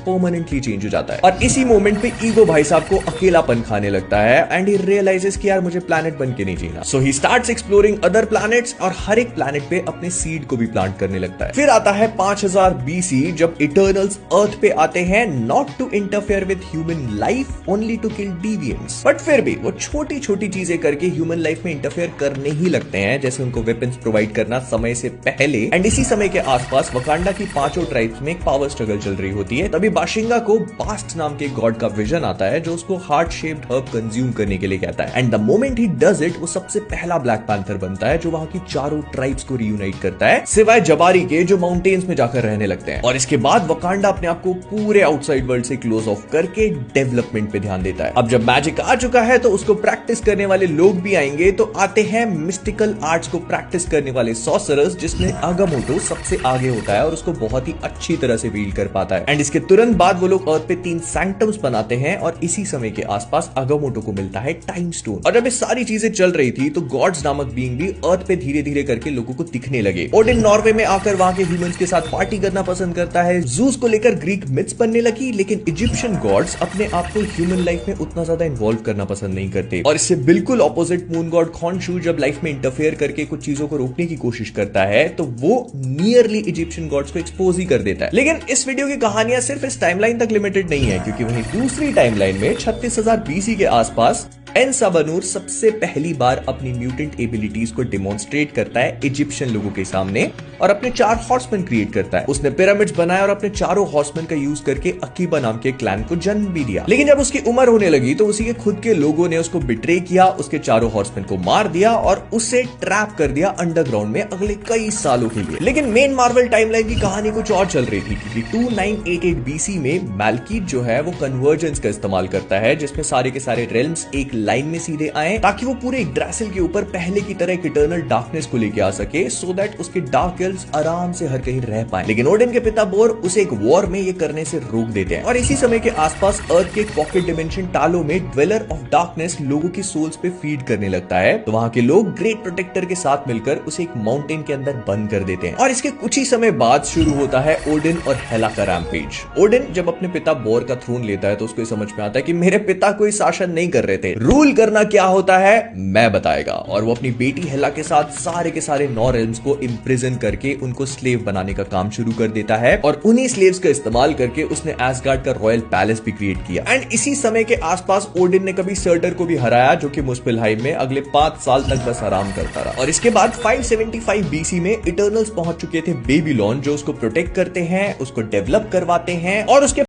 Permanently change हो जाता है और इसी मोमेंट पे ईगो भाई साहब को अकेलापन खाने लगता है एंड ही रियलाइजेस कि यार मुझे प्लैनेट बन के नहीं जीना। So he starts exploring other planets और हर एक प्लैनेट पे अपने सीड को भी प्लांट करने लगता है। फिर आता है 5000 BC जब इटर्नल्स अर्थ पे आते हैं, not to interfere with human life, only to kill deviants. But फिर भी वो छोटी छोटी चीजें करके ह्यूमन लाइफ में इंटरफेयर करने ही लगते हैं, जैसे उनको वेपन्स प्रोवाइड करना समय से पहले। एंड इसी समय के आसपास वकांडा की 5 ट्राइब्स में एक पावर स्ट्रगल चल रही होती है। तभी बाशिंगा को बास्ट नाम के गॉड का विजन आता है जो उसको हार्ट शेप्ड हर्ब कंज्यूम करने के लिए कहता है। And the moment he does it, वो सबसे पहला ब्लैक पैंथर बनता है जो वहां की चारों ट्राइब्स को रियूनाइट करता है, सिवाय जबारी के जो माउंटेन्स में जाकर रहने लगते हैं। और इसके बाद वकांडा अपने आप को पूरे आउटसाइड वर्ल्ड से क्लोज ऑफ करके डेवलपमेंट पे ध्यान देता है। अब जब मैजिक आ चुका है तो उसको प्रैक्टिस करने वाले लोग भी आएंगे, तो आते हैं मिस्टिकल आर्ट्स को प्रैक्टिस करने वाले सॉर्सरर्स, जिसमें आगामोटो सबसे आगे होता है और उसको बहुत ही अच्छी तरह से वील्ड कर पाता है। एंड इसके तुरंत बाद वो लोग अर्थ पे 3 सैंक्टम्स बनाते हैं और इसी समय के आसपास आगामोटो को मिलता है टाइम स्टोन। और जब ये सारी चीजें चल रही थी तो गॉड्स नामक बीइंग भी अर्थ पे धीरे धीरे करके लोगों को दिखने लगे। ओडिन नॉर्वे में आकर वहां के ह्यूमंस के साथ पार्टी करना पसंद करता है। जूस को लेकर ग्रीक मिथ्स बनने लगी, लेकिन इजिप्शियन गॉड्स अपने आप को ह्यूमन लाइफ में उतना ज्यादा इन्वॉल्व करना पसंद नहीं करते। और इससे बिल्कुल ऑपोजिट मून गॉड खॉन्शू जब लाइफ में इंटरफेयर करके कुछ चीजों को रोकने की कोशिश करता है तो वो नियरली इजिप्शियन गॉड्स को एक्सपोज ही कर देता है। लेकिन इस वीडियो की कहानियां सिर्फ इस टाइमलाइन तक लिमिटेड नहीं है, क्योंकि वहीं दूसरी टाइमलाइन में 36000 BC के आसपास एनसाबानूर सबसे पहली बार अपनी म्यूटेंट एबिलिटीज को डिमॉन्स्ट्रेट करता है इजिप्शियन लोगों के सामने और अपने 4 हॉर्समैन क्रिएट करता है। उसने पिरामिड्स बनाए और अपने चारों हॉर्समैन का यूज करके अकीबा नाम के क्लैन को जन्म भी दिया। लेकिन जब उसकी उम्र होने लगी तो उसी के खुद के लोगों ने उसको बिट्रे किया, उसके चारों हॉर्समैन को मार दिया और उसे ट्रैप कर दिया अंडरग्राउंड में अगले कई सालों के लिए। लेकिन मेन मार्वल टाइमलाइन की कहानी कुछ और चल रही थी, क्योंकि 2988 BC में मैल्कीड जो है वो कन्वर्जेंस का इस्तेमाल करता है, जिसमें सारे के सारे रेल्म्स एक लाइन में सीधे आए ताकि वो पूरे ड्रैसिल के ऊपर पहले की तरह एक इटर्नल डार्कनेस को लेके आ सके, सो दैट उसके डार्क एल्व्स आराम से हर कहीं रह पाए। लेकिन ओडिन के पिता बोर उसे एक वॉर में ये करने से रोक देते हैं। और इसी समय के आसपास अर्थ के पॉकेट डिमेंशन टालो में ड्वेलर ऑफ डार्कनेस लोगों की सोल्स पे फीड करने लगता है, तो वहां के लोग ग्रेट प्रोटेक्टर के साथ मिलकर उसे एक माउंटेन के अंदर बंद कर देते हैं। और इसके कुछ ही समय बाद शुरू होता है ओडिन और हेला का रैम्पेज। ओडिन जब अपने पिता बोर का थ्रोन लेता है तो उसको समझ में आता है कि मेरे पिता कोई शासन नहीं कर रहे थे, रूल करना क्या होता है मैं बताएगा। और वो अपनी बेटी हेला के साथ सारे के सारे 9 रेल्म्स को इम्प्रिजन करके उनको स्लेव बनाने का काम शुरू कर देता है और उन्हीं स्लेव्स का इस्तेमाल करके उसने एसगार्ड का रॉयल पैलेस भी क्रिएट किया। एंड इसी समय के आसपास ओडिन ने कभी सर्टर को भी हराया, जो कि मुस्पेलहाइम में अगले 5 साल तक बस आराम करता रहा। और इसके बाद 575 BC में इटर्नल्स पहुंच चुके थे बेबीलोन, जो उसको प्रोटेक्ट करते हैं, उसको डेवलप करवाते हैं और उसके